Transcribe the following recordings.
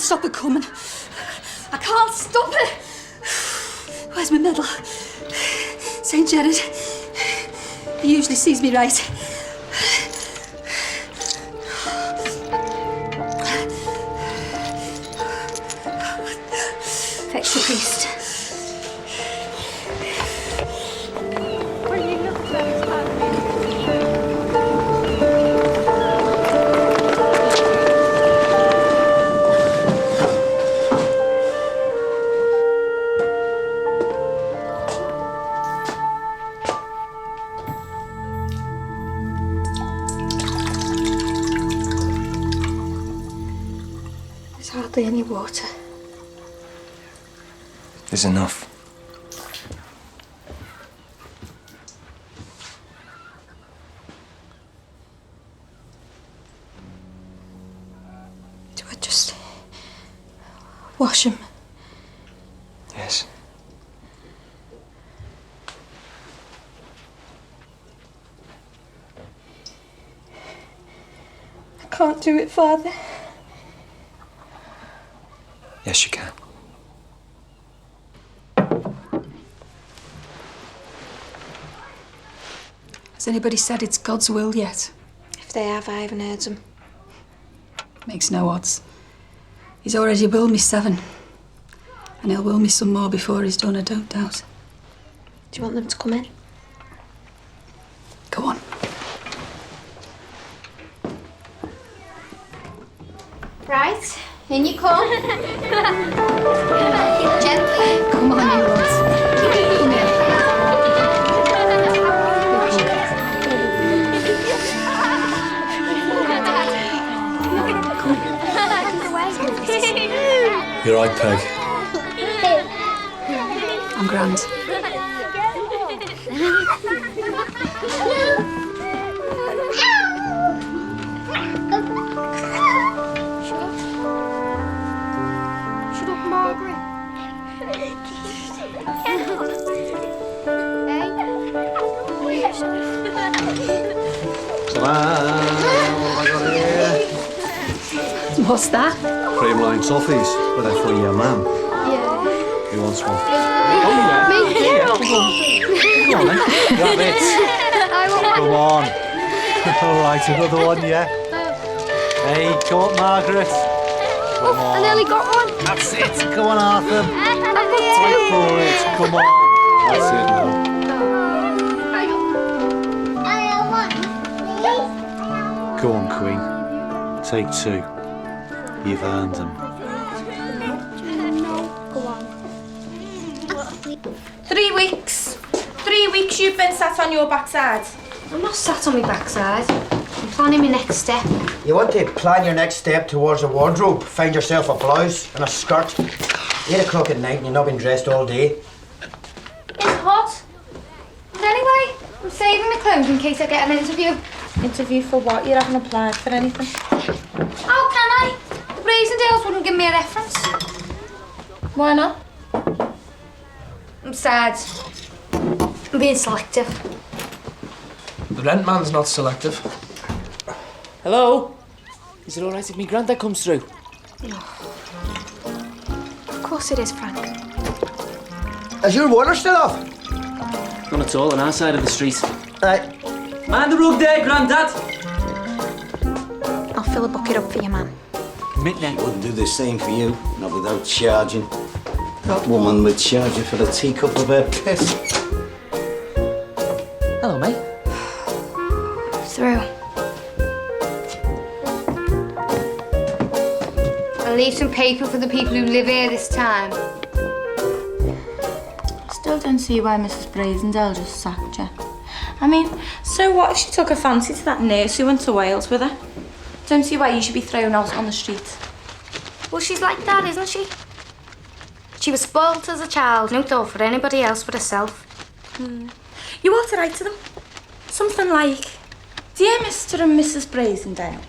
stop it coming. I can't stop it. Where's my medal? St. Gerard. He usually sees me right. Fetch the priest. There's hardly any water. There's enough. Do I just wash him? Yes. I can't do it, Father. Yes, you can. Has anybody said it's God's will yet? If they have, I haven't heard them. Makes no odds. He's already willed me 7. And he'll will me some more before he's done, I don't doubt. Do you want them to come in? Go on. Right, in you come. Gently. Come on, you lads. Come here. You're right, Peg. I'm grand. Shut up, Margaret. What have I got here? What's that? Creamline toffees, but they're for your mum. Yeah. Who wants one? Me? Yeah. Come on, then. Grab it. Come on. All right, another one, yeah? Hey, come on, Margaret. Come on. I nearly got one. That's it. Come on, Arthur. I've got Wait for it. Come on. That's it now. Go on, Queen. Take 2. You've earned them. Go on. 3 weeks. 3 weeks you've been sat on your backside. I'm not sat on my backside. I'm planning my next step. You want to plan your next step towards a wardrobe. Find yourself a blouse and a skirt. 8 o'clock at night and you've not been dressed all day. It's hot. But anyway, I'm saving my clothes in case I get an interview. Interview for what? You haven't applied for anything. How can I? The Brazendales wouldn't give me a reference. Why not? I'm sad. I'm being selective. The rent man's not selective. Hello? Is it all right if me granddad comes through? Of course it is, Frank. Is your water still off? None at all on our side of the street. Right. Mind the rug there, Grandad! I'll fill a bucket up for you, man. Commit now. Wouldn't do the same for you, not without charging. That woman would charge you for the teacup of her piss. Hello, mate. Through. I'll leave some paper for the people who live here this time. Still don't see why Mrs. Brazendale just sacked you. I mean, so what if she took a fancy to that nurse who went to Wales with her? Don't see why you should be thrown out on the street. Well, she's like that, isn't she? She was spoilt as a child, no thought for anybody else but herself. You ought to write to them. Something like, Dear Mr. and Mrs. Brazendale,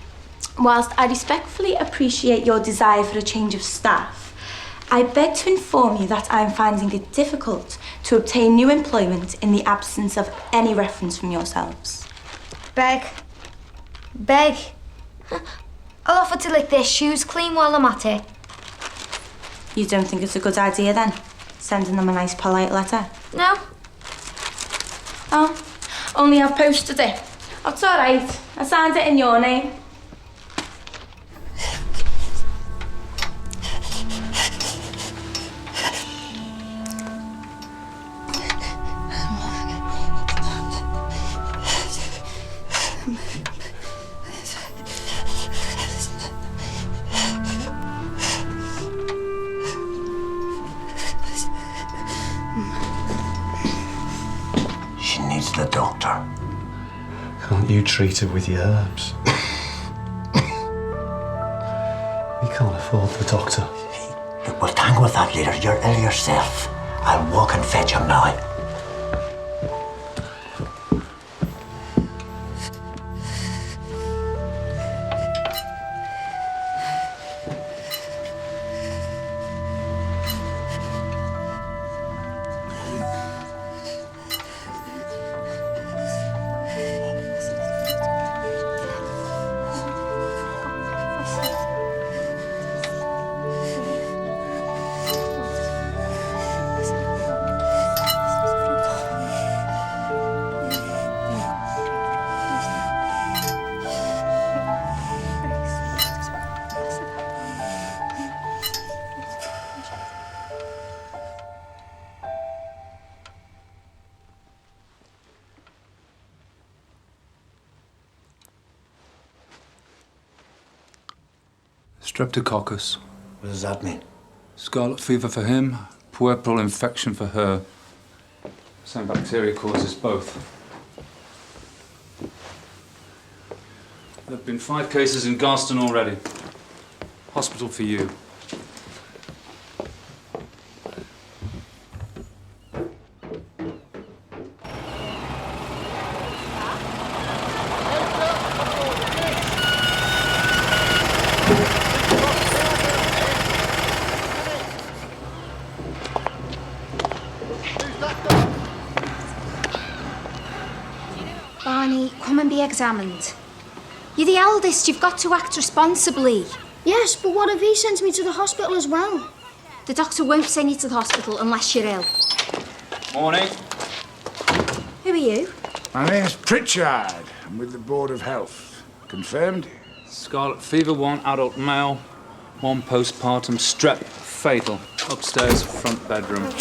whilst I respectfully appreciate your desire for a change of staff, I beg to inform you that I am finding it difficult to obtain new employment in the absence of any reference from yourselves. Beg. Beg. I'll offer to lick their shoes clean while I'm at it. You don't think it's a good idea then? Sending them a nice polite letter? No. Oh, only I've posted it. Oh, it's all right. I signed it in your name. She needs the doctor. Can't you treat her with your herbs? We can't afford the doctor. Look, we'll tangle with that later. You're ill yourself. I'll walk and fetch him now. Streptococcus. What does that mean? Scarlet fever for him, puerperal infection for her. Same bacteria causes both. There have been 5 cases in Garston already. Hospital for you. Barney, come and be examined. You're the eldest, you've got to act responsibly. Yes, but what if he sends me to the hospital as well? The doctor won't send you to the hospital unless you're ill. Morning. Who are you? My name's Pritchard. I'm with the Board of Health. Confirmed? Scarlet fever, 1 adult male, 1 postpartum, strep, fatal. Upstairs, front bedroom.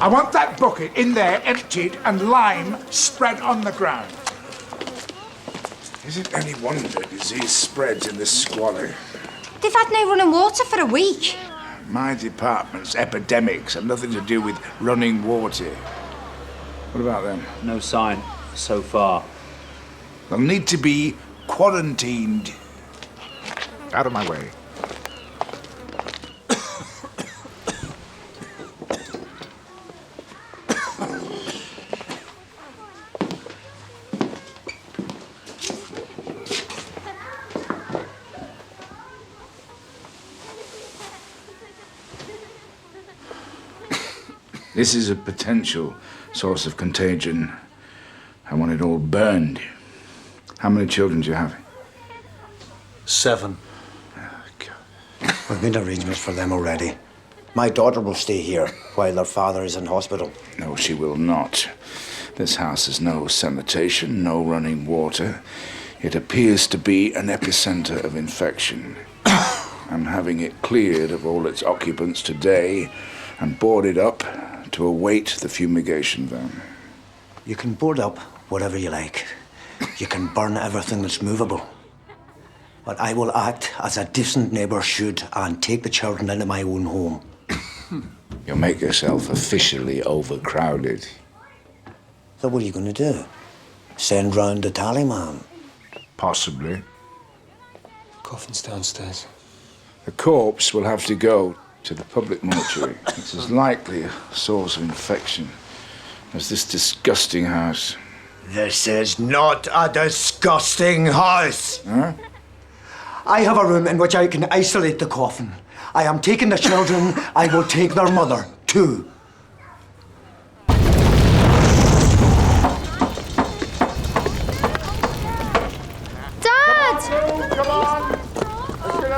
I want that bucket in there emptied and lime spread on the ground. Is it any wonder disease spreads in this squalor? They've had no running water for a week. My department's epidemics have nothing to do with running water. What about them? No sign so far. They'll need to be quarantined. Out of my way. This is a potential source of contagion. I want it all burned. How many children do you have? 7. Oh, We've made arrangements for them already. My daughter will stay here while their father is in hospital. No, she will not. This house has no sanitation, no running water. It appears to be an epicenter of infection. I'm having it cleared of all its occupants today and boarded up to await the fumigation van. You can board up whatever you like. You can burn everything that's movable. But I will act as a decent neighbour should and take the children into my own home. You'll make yourself officially overcrowded. So what are you going to do? Send round the tally man? Possibly. Coffin's downstairs. The corpse will have to go to the public mortuary. It's as likely a source of infection as this disgusting house. This is not a disgusting house. Huh? I have a room in which I can isolate the coffin. I am taking the children. I will take their mother, too. Dad!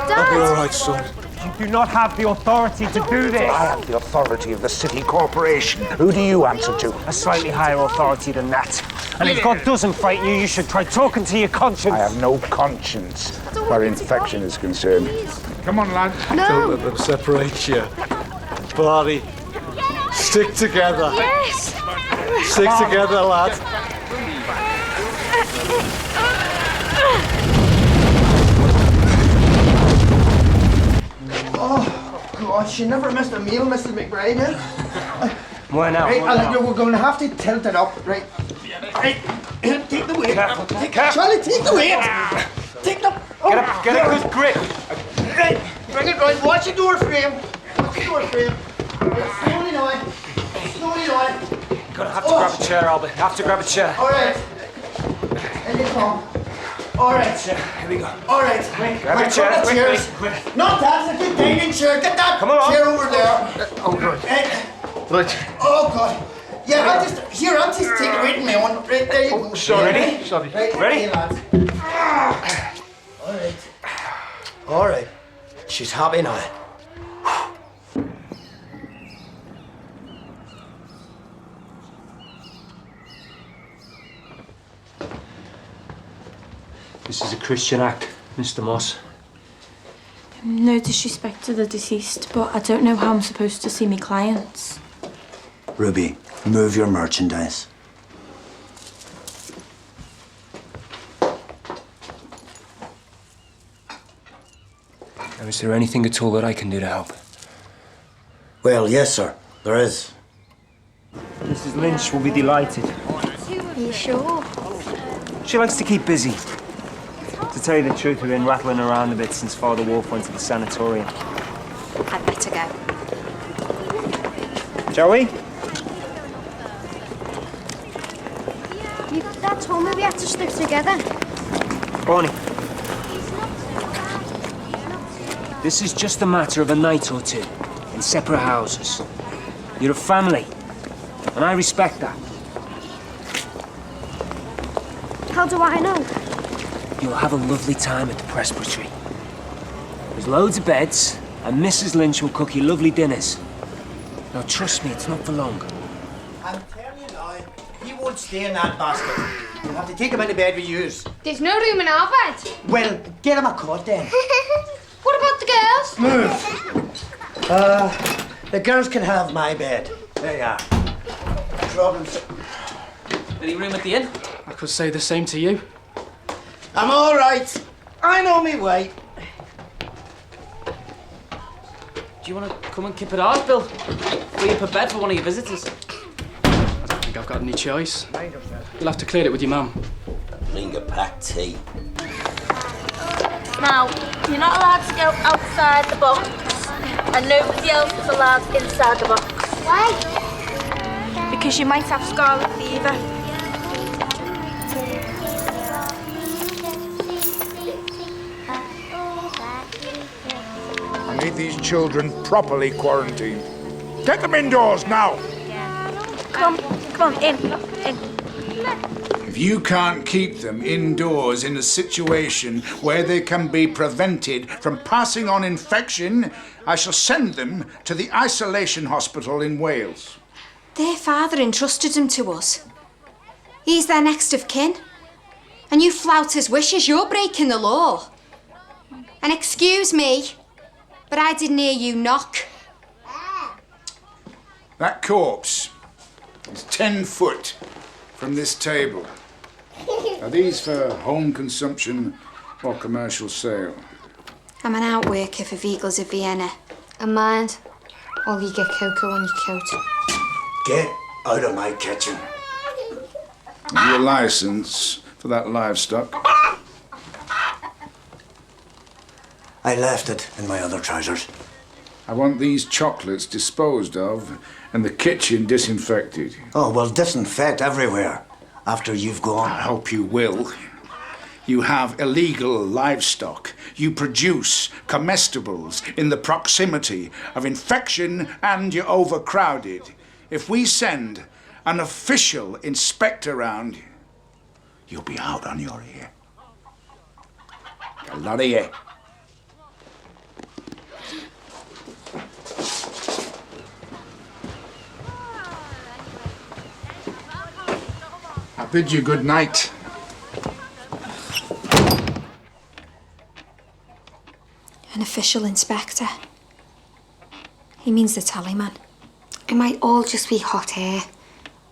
Look You're all right, son. You do not have the authority to do this. I have the authority of the city corporation. Who do you answer to? A slightly higher authority than that. And if God doesn't frighten you, you should try talking to your conscience. I have no conscience where infection is concerned. Come on, lad. Don't let them separate you. Barney, stick together. Yes. Stick together, lad. Oh, God, she never missed a meal, Mrs. McBride. Why now? Right, we're going to have to tilt it up, right? Right, here, take the weight. Charlie, take the weight. Take the... Oh, Get a good grip. Right, bring it right. Watch the door frame. Watch the door frame. Right, slowly now. Slowly now. Gonna have to grab a chair, Albert. Have to grab a chair. All right. In you come. All right. Here we go. All right. Grab a chair. Chairs. Quick. Not that, it's a dining chair. Get that Come on. chair over there. Oh, right. Right. Oh, God. Yeah, I'll just take the weight in my own. Right, there you go. Sorry. Ready? Sorry. Right, Ready? lads. All right. All right. She's happy now. This is a Christian act, Mr. Moss. No disrespect to the deceased, but I don't know how I'm supposed to see me clients. Ruby, move your merchandise. Now, is there anything at all that I can do to help? Well, yes, sir. There is. Mrs. Lynch will be delighted. Are you sure? She likes to keep busy. To tell you the truth, we've been rattling around a bit since Father Wolf went to the sanatorium. I'd better go. Shall we? Your dad told me we had to stick together. Barney. This is just a matter of a night or two in separate houses. You're a family, and I respect that. How do I know? You'll have a lovely time at the presbytery. There's loads of beds, and Mrs. Lynch will cook you lovely dinners. Now, trust me, it's not for long. I'm telling you now, he won't stay in that basket. You'll have to take him into bed with yous. There's no room in our bed. Well, get him a cot then. What about the girls? Move. The girls can have my bed. There you are. Problems. Any room at the inn? I could say the same to you. I'm all right. I know me way. Do you want to come and keep it ours, Bill? Free up a bed for one of your visitors. I don't think I've got any choice. You'll have to clear it with your mum. Bring a packed tea. Now, you're not allowed to go outside the box, and nobody else is allowed inside the box. Why? Because you might have scarlet fever. I need these children properly quarantined. Get them indoors now. Come on, in. If you can't keep them indoors in a situation where they can be prevented from passing on infection, I shall send them to the isolation hospital in Wales. Their father entrusted him to us. He's their next of kin. And you flout his wishes, you're breaking the law. And excuse me, but I didn't hear you knock. That corpse is 10 foot from this table. Are these for home consumption or commercial sale? I'm an outworker for Vehicles of Vienna. And mind, all you get cocoa on your coat. Get out of my kitchen. Your license for that livestock? I left it in my other trousers. I want these chocolates disposed of and the kitchen disinfected. Oh, well, disinfect everywhere after you've gone. I hope you will. You have illegal livestock. You produce comestibles in the proximity of infection, and you're overcrowded. If we send an official inspector round, you'll be out on your ear. A lot of you. bid you good night. An official inspector. He means the tallyman. It might all just be hot air.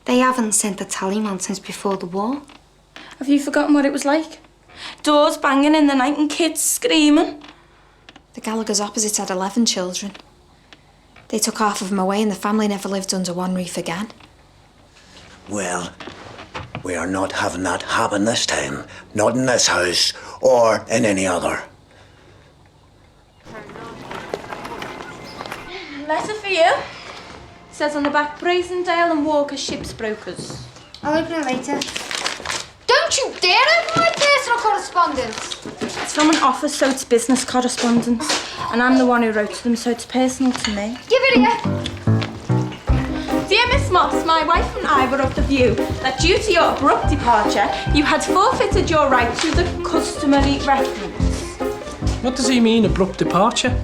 They haven't sent the tallyman since before the war. Have you forgotten what it was like? Doors banging in the night and kids screaming. The Gallagher's opposites had 11 children. They took half of them away and the family never lived under one roof again. Well, we are not having that happen this time. Not in this house or in any other. Letter for you. Says on the back, Brazendale and Walker ships brokers. I'll open it later. Don't you dare open my personal correspondence! It's from an office, so it's business correspondence. And I'm the one who wrote to them, so it's personal to me. Give it here! Dear Miss Moss, my wife and I were of the view that due to your abrupt departure, you had forfeited your right to the customary reference. What does he mean, abrupt departure?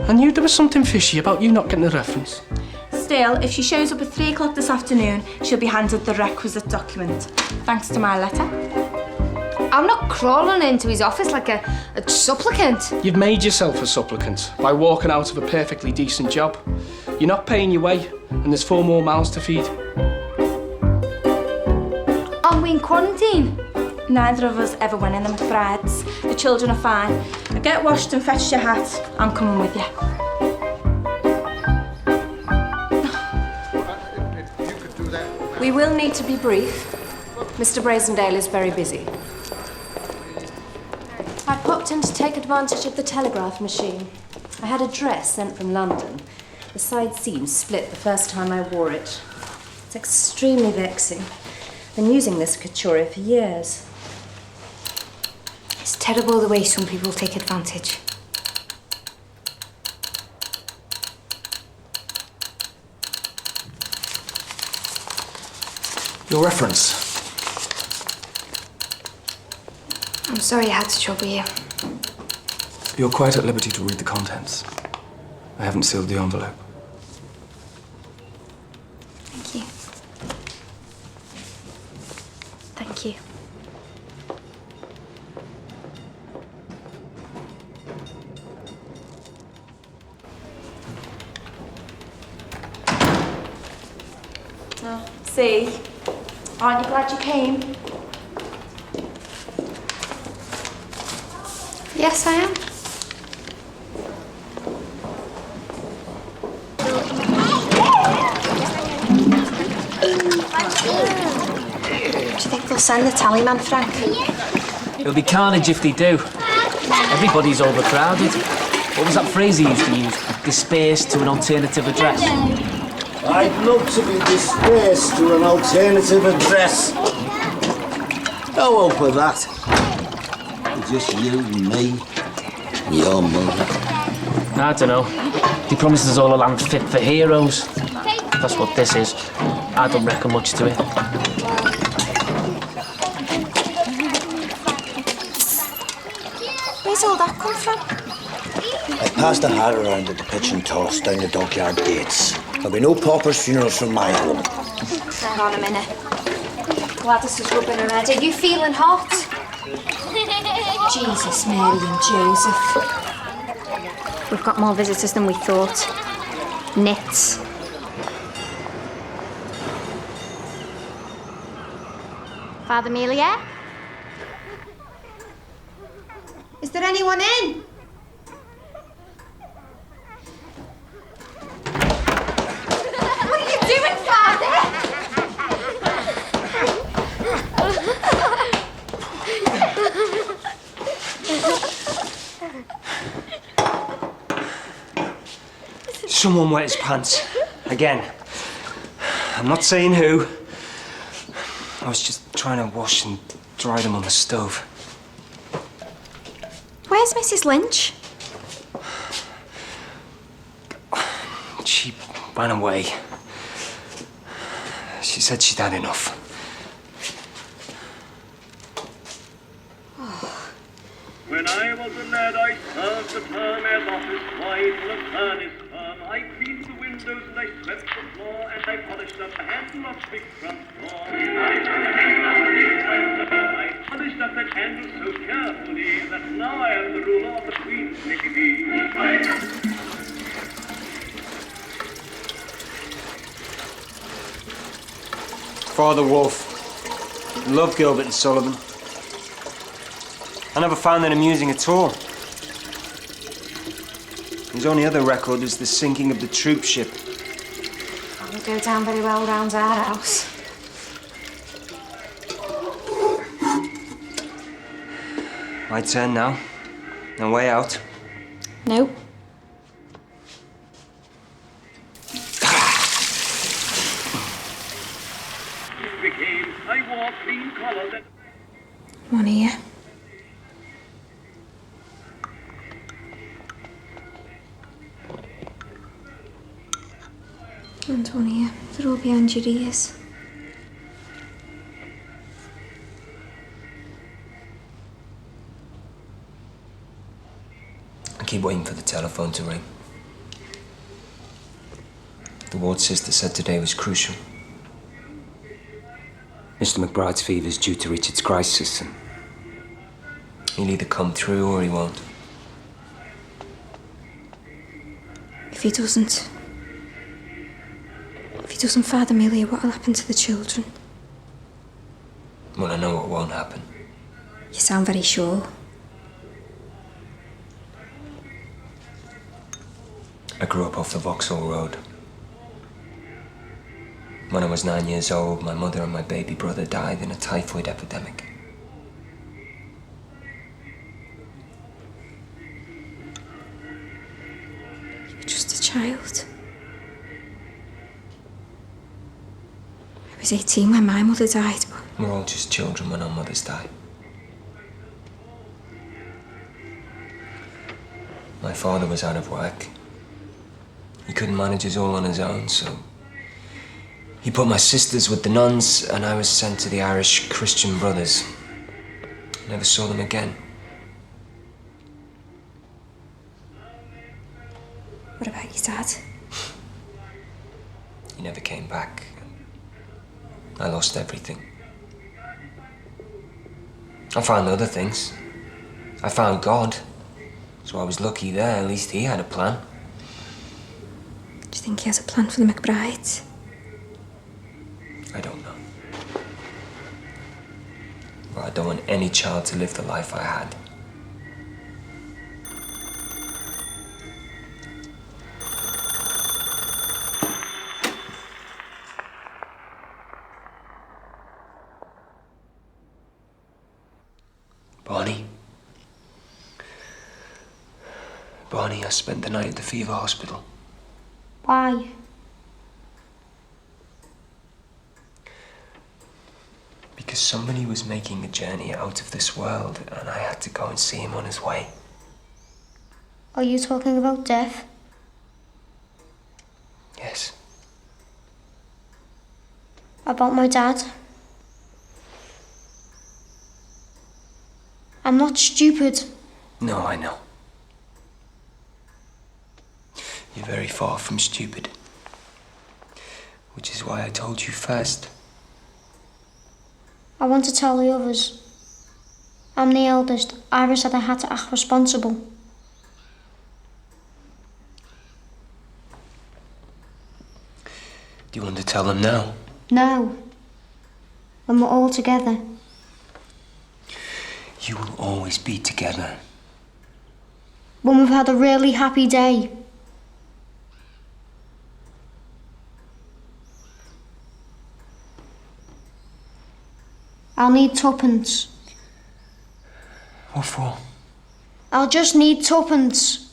I knew there was something fishy about you not getting the reference. Still, if she shows up at 3 o'clock this afternoon, she'll be handed the requisite document. Thanks to my letter. I'm not crawling into his office like a supplicant. You've made yourself a supplicant by walking out of a perfectly decent job. You're not paying your way, and there's 4 more mouths to feed. Aren't we in quarantine? Neither of us ever went in the McBrides. The children are fine. Now get washed and fetch your hat. I'm coming with you. We will need to be brief. Mr. Brazendale is very busy. I popped in to take advantage of the telegraph machine. I had a dress sent from London. The side seam split the first time I wore it. It's extremely vexing. Been using this couture for years. It's terrible the way some people take advantage. Your reference. I'm sorry I had to trouble you. You're quite at liberty to read the contents. I haven't sealed the envelope. Thank you. Thank you. Oh, see? Aren't you glad you came? Yes, I am. Do you think they'll send the tallyman, Frank? It'll be carnage if they do. Everybody's overcrowded. What was that phrase he used to use? Dispersed to an alternative address. I'd love to be dispersed to an alternative address. No hope of that. Just you and me, and your mother. I don't know. He promised us all a land fit for heroes. That's what this is. I don't reckon much to it. Where's all that come from? I passed a hat around at the pitch and toss down the dockyard gates. There'll be no paupers' funerals from my home. Hang on a minute. Gladys is rubbing her head. Are you feeling hot? Jesus, Mary and Joseph. We've got more visitors than we thought. Nits. Father Melia? Is there anyone in? What are you doing, Father? Someone wet his pants. Again. I'm not saying who. I was just trying to wash and dry them on the stove. Where's Mrs. Lynch? She ran away. She said she'd had enough. When I was a lad, I served the term as office boy for a furnace firm. I cleaned the windows and I swept the floor and I polished up a handful of big front door. handled so carefully that now I am the ruler of the Queen's Navy. Father Wolf. Love Gilbert and Sullivan. I never found that amusing at all. His only other record was the sinking of the troop ship. That would go down very well round our house. My turn now. No way out. Nope. Became, I wore clean collars and... One here. And one here. They're all behind your ears. I keep waiting for the telephone to ring. The ward sister said today was crucial. Mr. McBride's fever is due to reach its crisis, and he'll either come through or he won't. If he doesn't, Father Amelia, what'll happen to the children? Well, I know what won't happen. You sound very sure. I grew up off the Vauxhall Road. When I was 9 years old, my mother and my baby brother died in a typhoid epidemic. You were just a child. I was 18 when my mother died, but... We're all just children when our mothers die. My father was out of work. He couldn't manage us all on his own, so he put my sisters with the nuns, and I was sent to the Irish Christian Brothers. Never saw them again. What about your dad? He never came back. I lost everything. I found other things. I found God. So I was lucky there. At least he had a plan. Do you think he has a plan for the McBrides? I don't know. But I don't want any child to live the life I had. Barney, I spent the night at the fever hospital. Why? Because somebody was making a journey out of this world, and I had to go and see him on his way. Are you talking about death? Yes. About my dad? I'm not stupid. No, I know. You're very far from stupid. Which is why I told you first. I want to tell the others. I'm the eldest. Ira said I had to act responsible. Do you want to tell them now? No. When we're all together. You will always be together. When we've had a really happy day. I'll need tuppence. What for? I'll just need tuppence.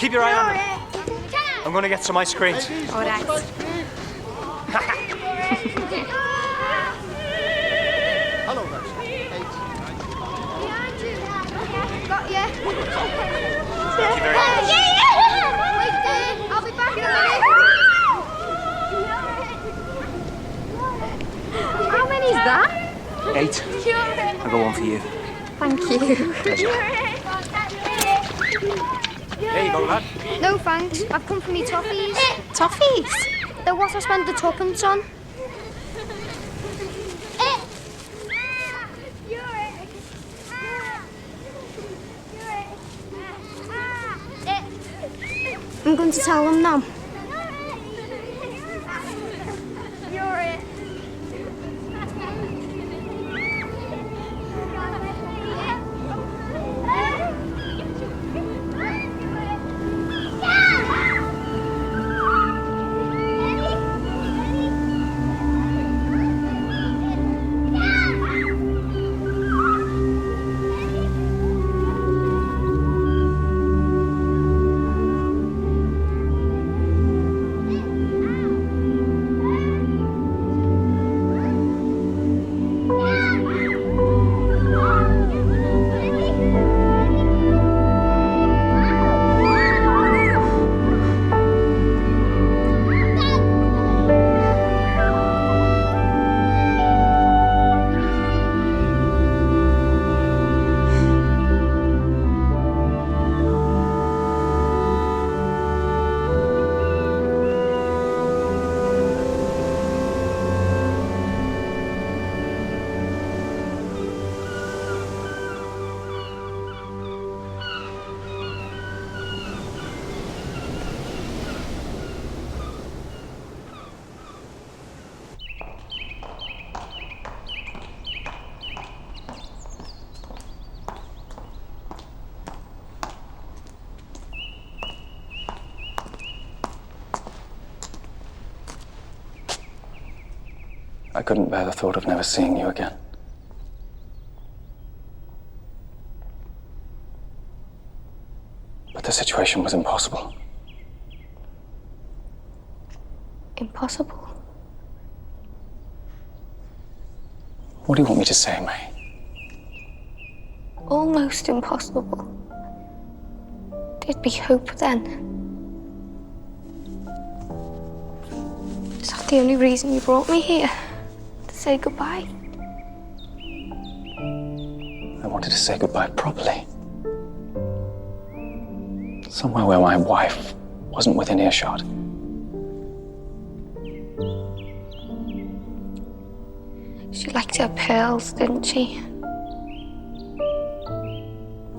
Keep your eye on them. I'm going to get some ice cream. All right. Hello there. Got you. Thank you very much. I'll be back in a minute. How many is that? 8. I'll go one for you. Thank you. Pleasure. There you go, lad. No thanks, I've come for me toffees. Toffees? They're what I spend the tuppence on. I'm going to tell them now. I couldn't bear the thought of never seeing you again. But the situation was impossible. Impossible. What do you want me to say, May? Almost impossible. There'd be hope then. Is that the only reason you brought me here? To say goodbye? I wanted to say goodbye properly. Somewhere where my wife wasn't within earshot. She liked her pearls, didn't she?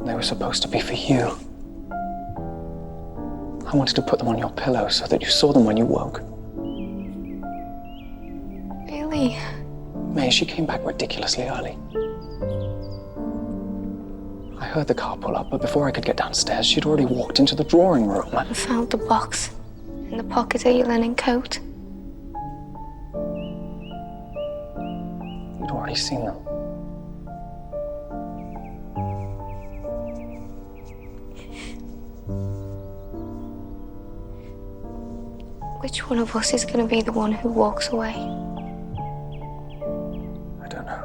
They were supposed to be for you. I wanted to put them on your pillow so that you saw them when you woke. Really? May, she came back ridiculously early. I heard the car pull up, but before I could get downstairs, she'd already walked into the drawing room. I found the box in the pocket of your linen coat. You'd already seen them. Which one of us is going to be the one who walks away? I don't know.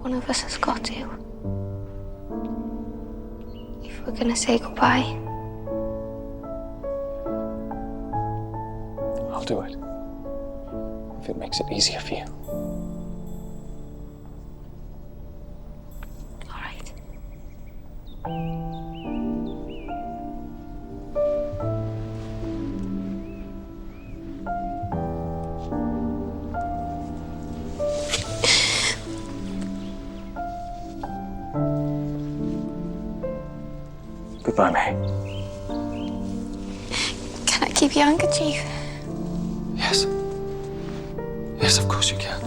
One of us has got to. If we're going to say goodbye. I'll do it. If it makes it easier for you. All right. Goodbye, May. Can I keep your handkerchief? Yes. Yes, of course you can.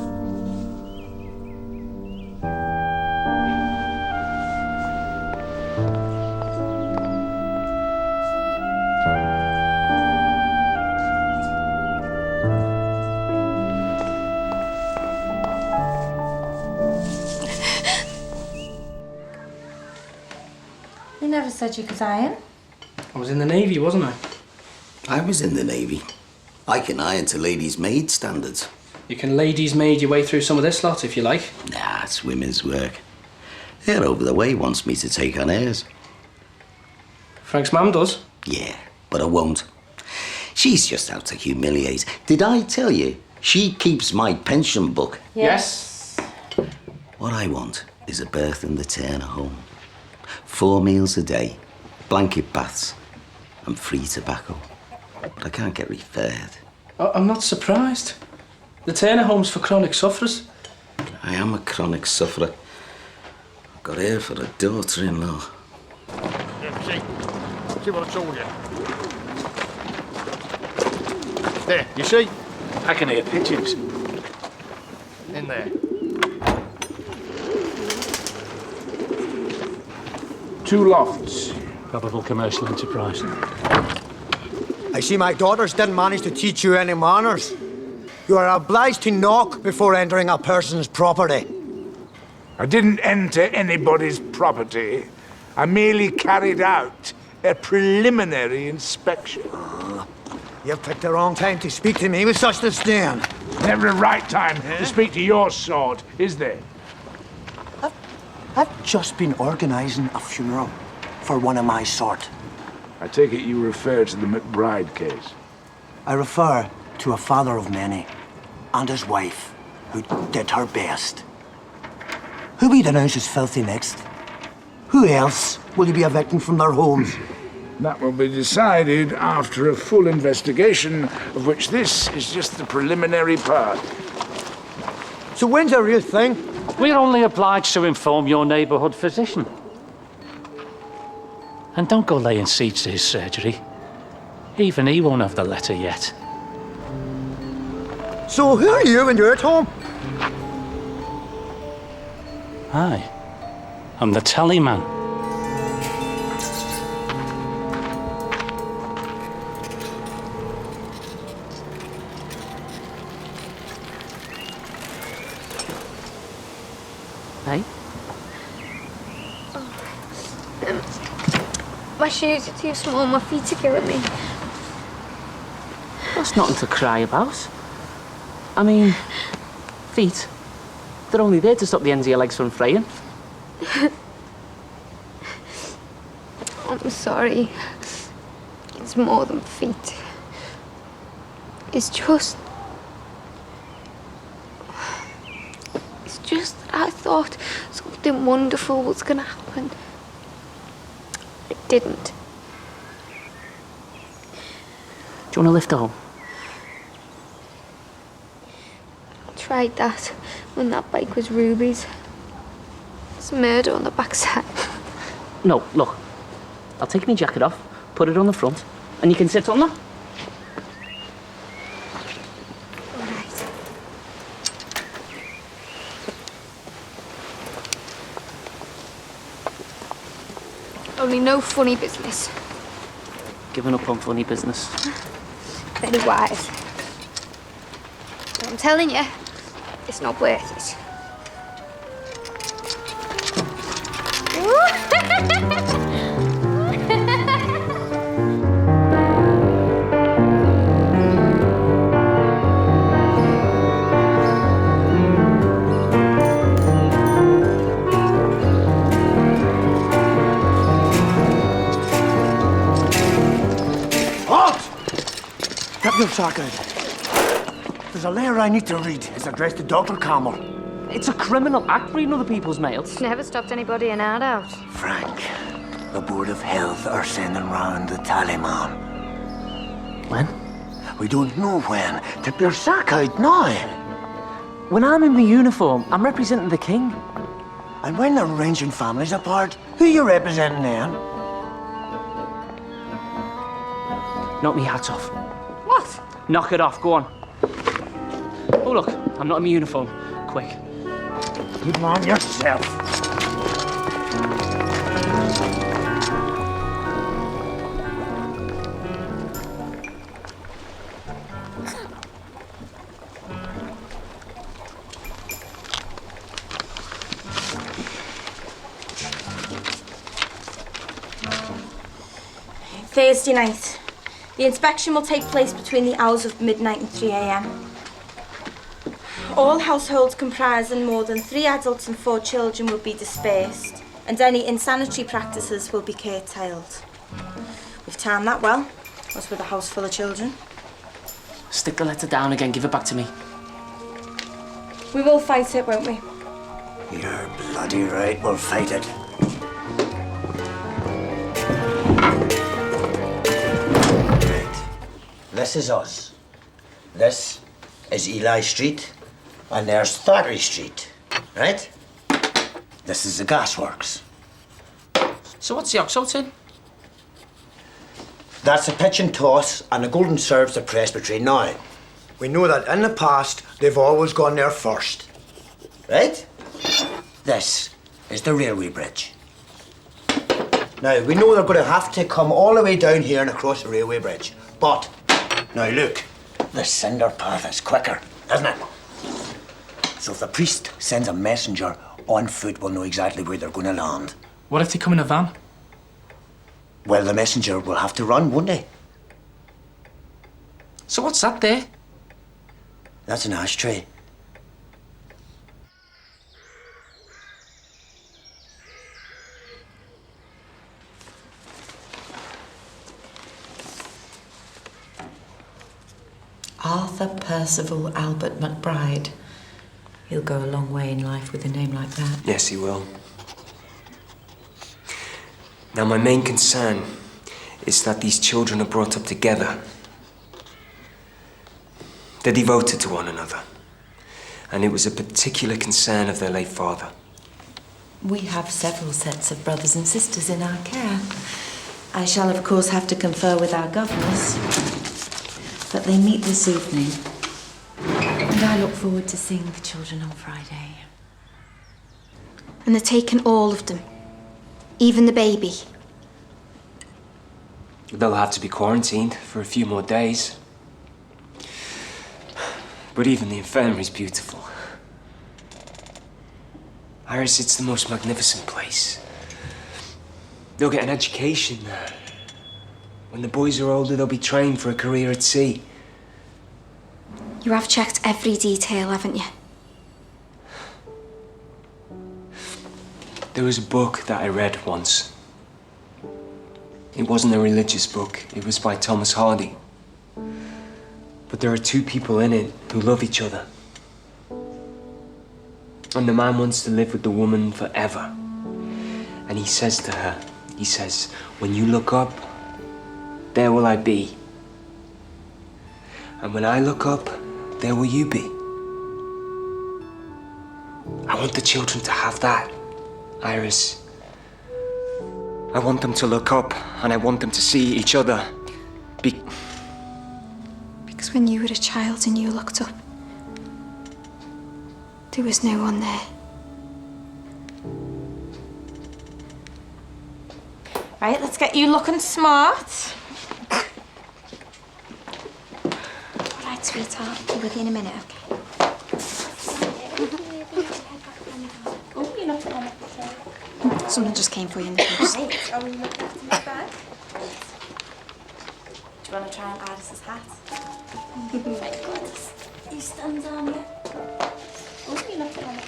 never said you could iron. I was in the Navy, wasn't I? I was in the Navy. I can iron to ladies' maid standards. You can ladies' maid your way through some of this lot if you like. Nah, it's women's work. They're over the way wants me to take on hers. Frank's mum does? Yeah, but I won't. She's just out to humiliate. Did I tell you? She keeps my pension book. Yes. What I want is a berth in the Turner home. 4 meals a day, blanket baths, and free tobacco. But I can't get referred. I'm not surprised. The Turner home's for chronic sufferers. I am a chronic sufferer. I've got her for a daughter-in-law. Yeah, see what I told you? There, you see? I can hear pigeons. In there. 2 lofts. Probable commercial enterprise. I see my daughters didn't manage to teach you any manners. You are obliged to knock before entering a person's property. I didn't enter anybody's property. I merely carried out a preliminary inspection. You've picked the wrong time to speak to me with such disdain. Never a right time to speak to your sort, is there? I've just been organising a funeral for one of my sort. I take it you refer to the McBride case. I refer to a father of many and his wife who did her best. Who we denounce as filthy next? Who else will you be evicting from their homes? That will be decided after a full investigation, of which this is just the preliminary part. So when's a real thing? We're only obliged to inform your neighbourhood physician. And don't go laying seats to his surgery. Even he won't have the letter yet. So who are you when you're at home? Aye. I'm the tally man. Hey? My shoes are too small, my feet are killing me. That's nothing to cry about. I mean, feet, they're only there to stop the ends of your legs from fraying. I'm sorry. It's more than feet. It's just that I thought something wonderful was gonna happen. It didn't. Do you want to lift home? Tried that when that bike was Ruby's. It's murder on the backside. No, look. I'll take my jacket off, put it on the front, and you can sit on that. Only no funny business. Giving up on funny business. Very wise. But I'm telling you, it's not worth it. Get your sack out. There's a letter I need to read. It's addressed to Dr. Camel. It's a criminal act reading other people's mail. Never stopped anybody in our house. Frank, the Board of Health are sending round the tally man. When? We don't know when. Tip your sack out now. When I'm in my uniform, I'm representing the king. And when they're arranging families apart, who are you representing then? Knock me hat off. What? Knock it off, go on. Oh, look, I'm not in my uniform. Quick. Good man yourself. Thursday night. The inspection will take place between the hours of midnight and 3 a.m. All households comprising more than 3 adults and 4 children will be dispersed, and any insanitary practices will be curtailed. We've timed that well, as with a house full of children. Stick the letter down again, give it back to me. We will fight it, won't we? You're bloody right, we'll fight it. Right. This is us. This is Eli Street, and there's Thackeray Street, right? This is the gasworks. So what's the Oxo tin? That's a pitch and toss, and the Golden serves the presbytery now. We know that in the past, they've always gone there first. Right? This is the railway bridge. Now, we know they're going to have to come all the way down here and across the railway bridge. But, now look, the cinder path is quicker, isn't it? So if the priest sends a messenger on foot, we'll know exactly where they're going to land. What if they come in a van? Well, the messenger will have to run, won't he? So what's that there? That's an ashtray. Arthur Percival Albert McBride. He'll go a long way in life with a name like that. Yes, he will. Now, my main concern is that these children are brought up together. They're devoted to one another. And it was a particular concern of their late father. We have several sets of brothers and sisters in our care. I shall, of course, have to confer with our governors. But they meet this evening. And I look forward to seeing the children on Friday. And they're taking all of them. Even the baby. They'll have to be quarantined for a few more days. But even the infirmary's beautiful. Iris, it's the most magnificent place. They'll get an education there. When the boys are older, they'll be trained for a career at sea. You have checked every detail, haven't you? There was a book that I read once. It wasn't a religious book. It was by Thomas Hardy. But there are 2 people in it who love each other. And the man wants to live with the woman forever. And he says to her, he says, when you look up, there will I be. And when I look up, there will you be. I want the children to have that, Iris. I want them to look up, and I want them to see each other. Because when you were a child and you looked up, there was no one there. Right, let's get you looking smart. All right, sweetheart. I'll be with you in a minute, okay? Oh, you're not on it. Someone just came for you in the post. Right, are we looking after my bag? Do you want to try on Iris's hat? Right, good. You stand on it. Oh, you're not on it.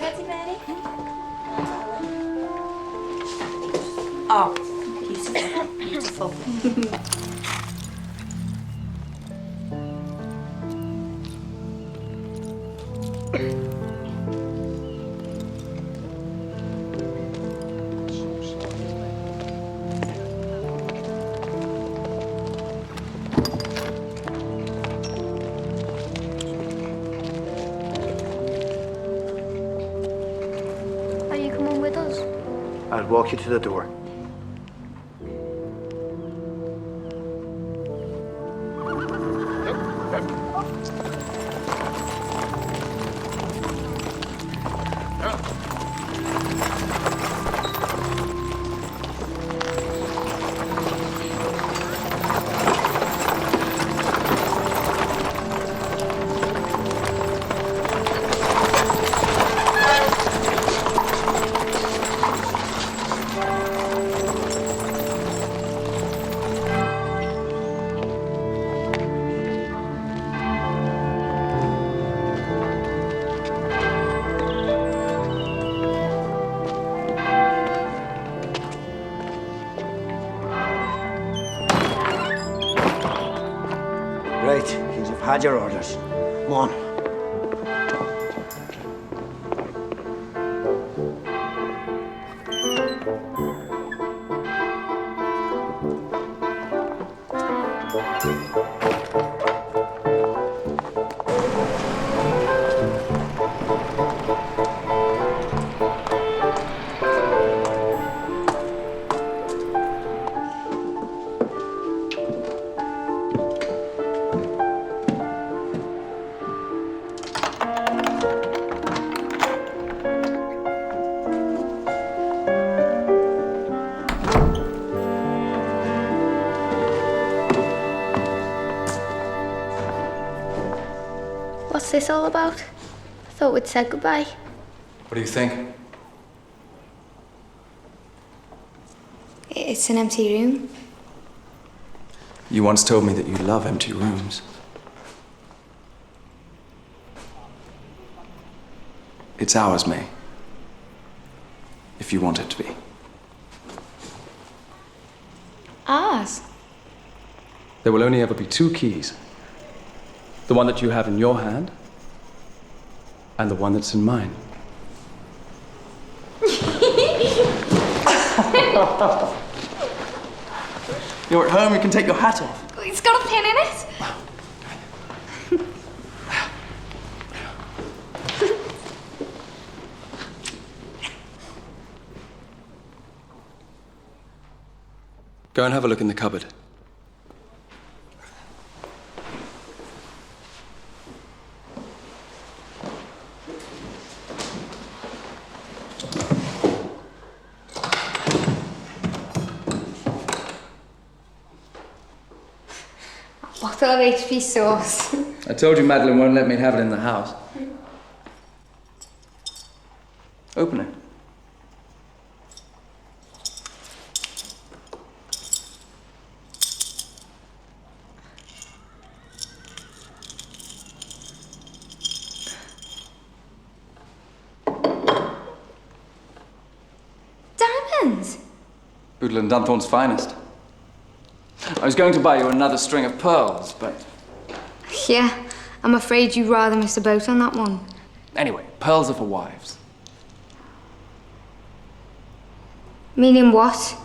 Ready, Mary? Oh, beautiful. Beautiful. Are you coming with us? I'll walk you to the door. had your orders. Come on. What's this all about? I thought we'd said goodbye. What do you think? It's an empty room. You once told me that you love empty rooms. It's ours, May. If you want it to be. Ours? There will only ever be two keys. The one that you have in your hand, and the one that's in mine. You're at home, you can take your hat off. It's got a pin in it. Go and have a look in the cupboard. Bottle of HP sauce. I told you Madeline won't let me have it in the house. Open it. Diamonds? Boodle and Dunthorne's finest. I was going to buy you another string of pearls, but... Yeah, I'm afraid you'd rather miss a boat on that one. Anyway, pearls are for wives. Meaning what?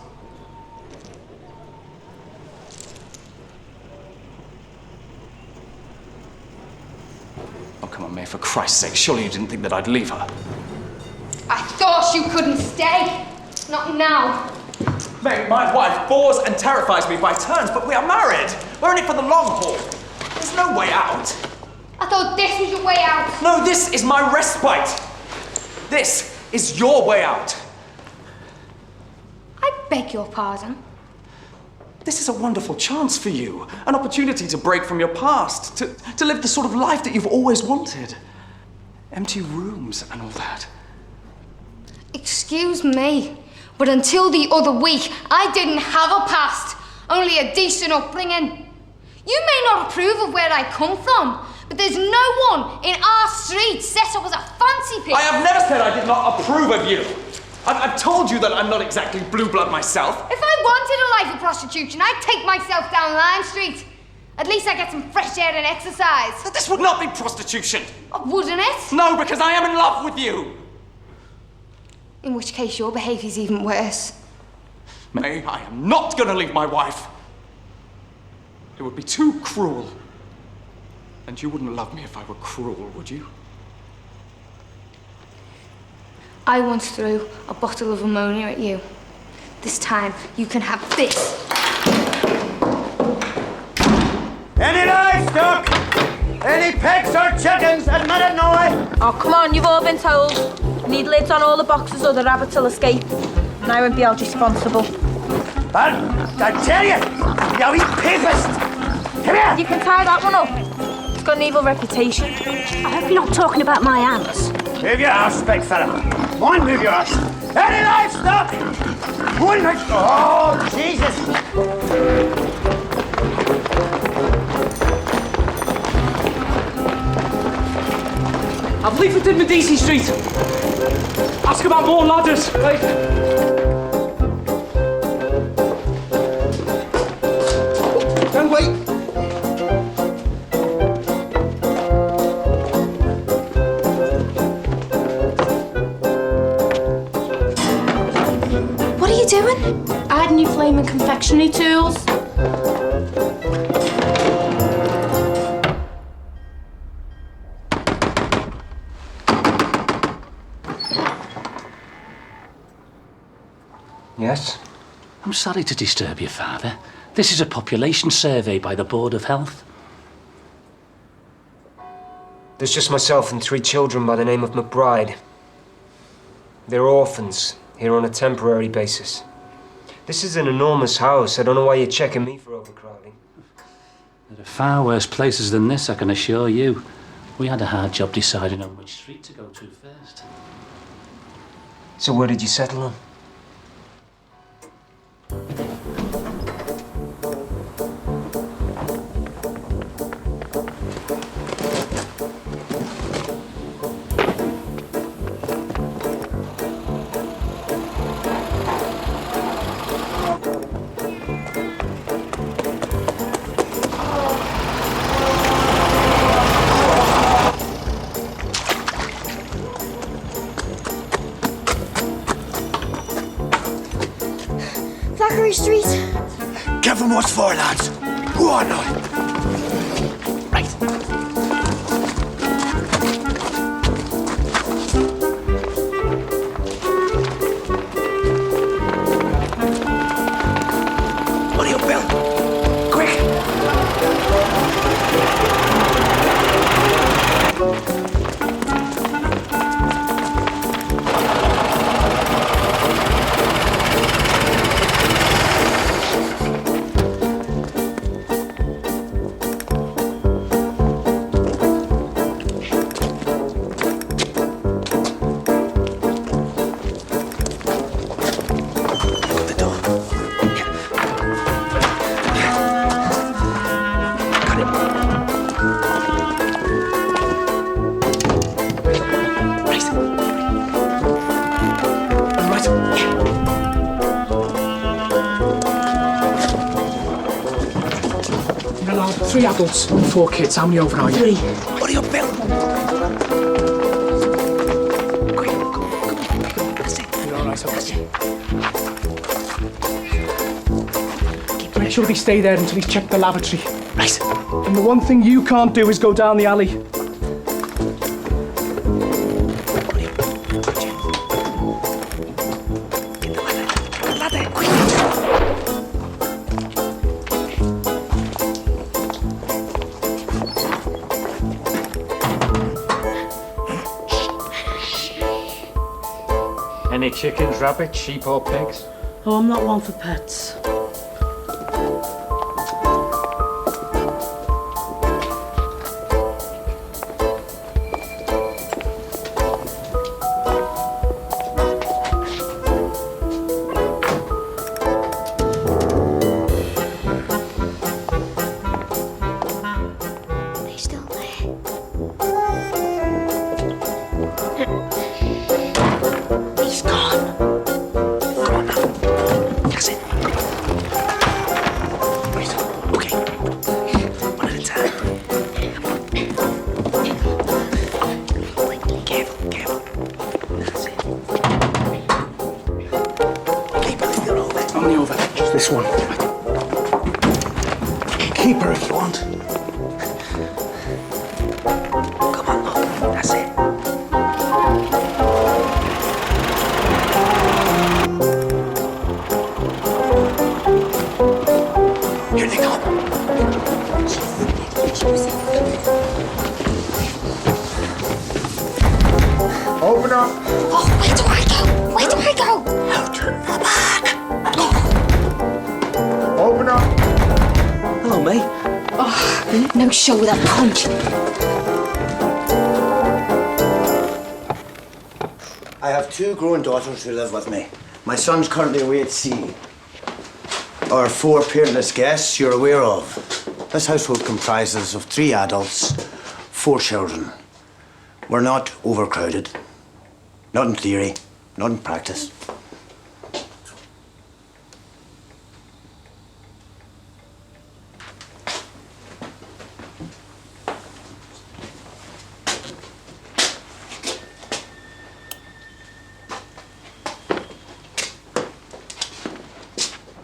Oh, come on, May, for Christ's sake, surely you didn't think that I'd leave her. I thought you couldn't stay. Not now. May, my wife bores and terrifies me by turns, but we are married. We're in it for the long haul. There's no way out. I thought this was your way out. No, this is my respite. This is your way out. I beg your pardon. This is a wonderful chance for you. An opportunity to break from your past, to live the sort of life that you've always wanted. Empty rooms and all that. Excuse me, but until the other week, I didn't have a past, only a decent upbringing. You may not approve of where I come from, but there's no one in our street set up as a fancy pig. I have never said I did not approve of you. I've told you that I'm not exactly blue blood myself. If I wanted a life of prostitution, I'd take myself down Lime Street. At least I get some fresh air and exercise. But this would not be prostitution. Oh, wouldn't it? No, because I am in love with you. In which case your behaviour's even worse. May, I am not going to leave my wife. It would be too cruel. And you wouldn't love me if I were cruel, would you? I once threw a bottle of ammonia at you. This time, you can have this. Any livestock? Any pigs or chickens? Admitted no way. Oh, come on, you've all been told. Need lids on all the boxes or the rabbits will escape. And I won't be held responsible. But I tell you, you wee papist! Come here! You can tie that one up. It's got an evil reputation. I hope you're not talking about my aunts. Move your ass, big fella. One, move your ass. Any livestock? One, oh, Jesus! I've leafleted Medici Street. Ask about more ladders. Right. And wait. on your flaming confectionery tools. Yes? I'm sorry to disturb you, Father. This is a population survey by the Board of Health. There's just myself and 3 children by the name of McBride. They're orphans, here on a temporary basis. This is an enormous house. I don't know why you're checking me for overcrowding. There are far worse places than this, I can assure you. We had a hard job deciding on which street to go to first. So where did you settle on? Street. Give them what's for, lads. Go on now. Right. Hurry up, Bill. Quick. Now, 3 adults and 4 kids. How many over are you? 3. Hurry up, Bill. Quick, come. That's it. You're all right, okay. Make sure they stay there until he's checked the lavatory. Right. And the one thing you can't do is go down the alley. Any chickens, rabbits, sheep or pigs? Oh, I'm not one for pets. This one. Keep her if you want. Come on, look. That's it. Here they come. Open up. Oh, where do I go? Where do I go? Out the back. Open up. Hello, mate. Oh, no show with that punch. I have 2 grown daughters who live with me. My son's currently away at sea. Our 4 parentless guests you're aware of. This household comprises of 3 adults, 4 children. We're not overcrowded. Not in theory, not in practice.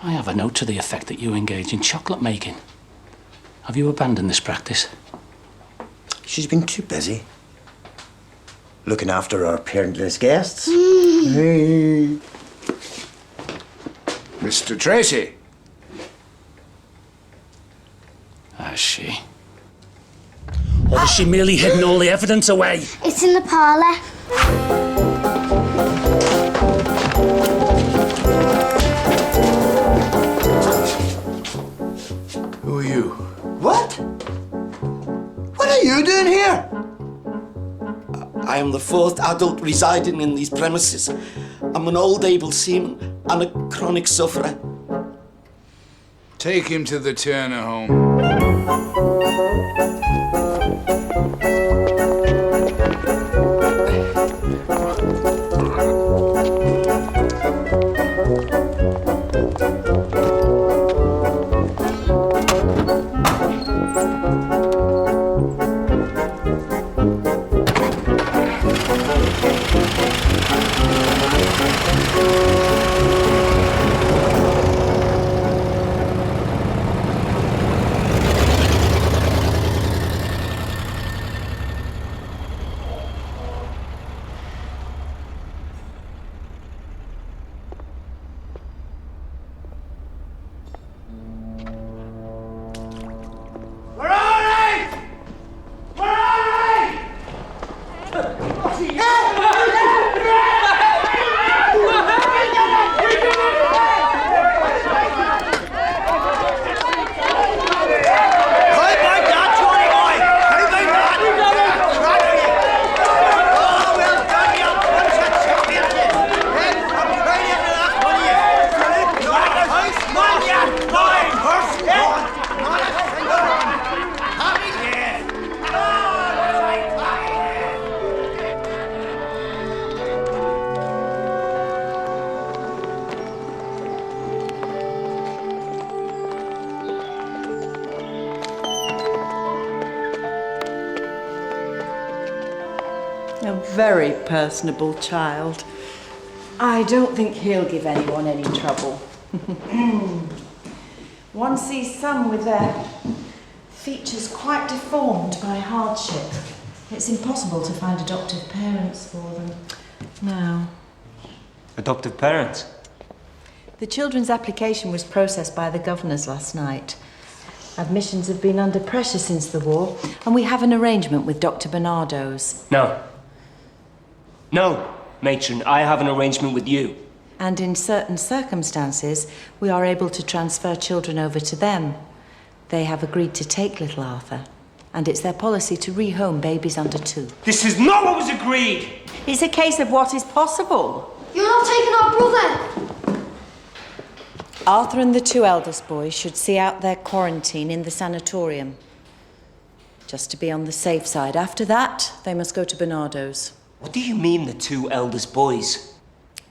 I have a note to the effect that you engage in chocolate making. Have you abandoned this practice? She's been too busy. Looking after our parentless guests. Hey. Mr. Tracy. Has she? Or has she merely hidden all the evidence away? It's in the parlour. Who are you? What? What are you doing here? I am the fourth adult residing in these premises. I'm an old able seaman and a chronic sufferer. Take him to the Turner home. A very personable child. I don't think he'll give anyone any trouble. One sees some with their features quite deformed by hardship. It's impossible to find adoptive parents for them. No. Adoptive parents? The children's application was processed by the governors last night. Admissions have been under pressure since the war, and we have an arrangement with Dr. Bernardo's. No. No, matron, I have an arrangement with you. And in certain circumstances, we are able to transfer children over to them. They have agreed to take little Arthur, and it's their policy to rehome babies under 2. This is not what was agreed! It's a case of what is possible. You're not taking our brother! Arthur and the 2 eldest boys should see out their quarantine in the sanatorium. Just to be on the safe side. After that, they must go to Bernardo's. What do you mean, the 2 eldest boys?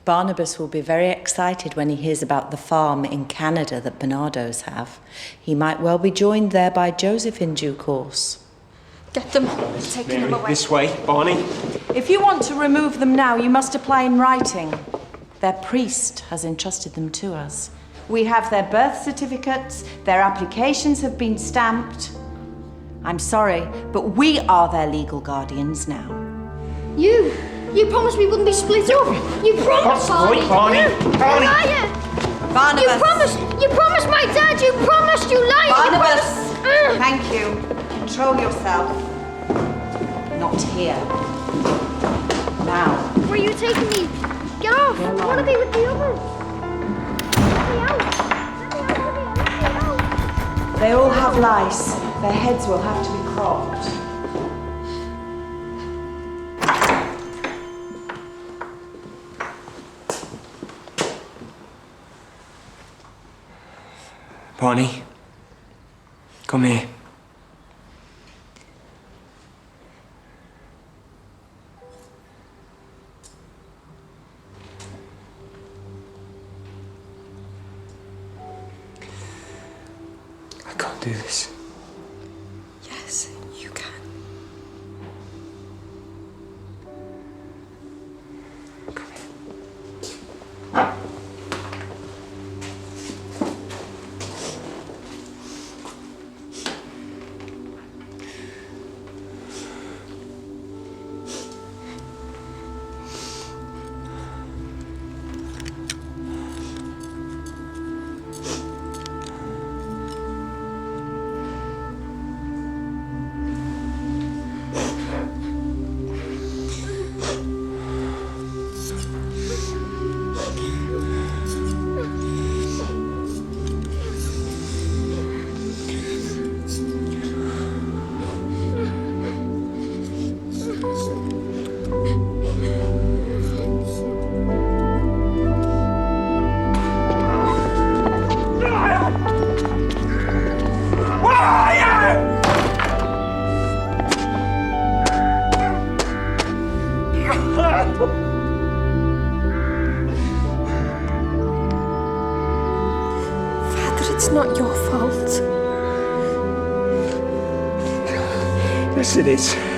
Barnabas will be very excited when he hears about the farm in Canada that Bernardo's have. He might well be joined there by Joseph in due course. Get them. Taking them away. This way, Barney. If you want to remove them now, you must apply in writing. Their priest has entrusted them to us. We have their birth certificates, their applications have been stamped. I'm sorry, but we are their legal guardians now. You promised we wouldn't be split up. You promised, Barney. Right, Barney. Barney. You liar. Barnabas. You promised my dad. You promised. You lied. Barnabas. Thank you. Control yourself. Not here. Now. Where are you taking me? Get off. I want to be with the others. Let me out. They all have lice. Their heads will have to be cropped. Barney, come here. I can't do this. Yes, you can. Father, it's not your fault. Yes, it is.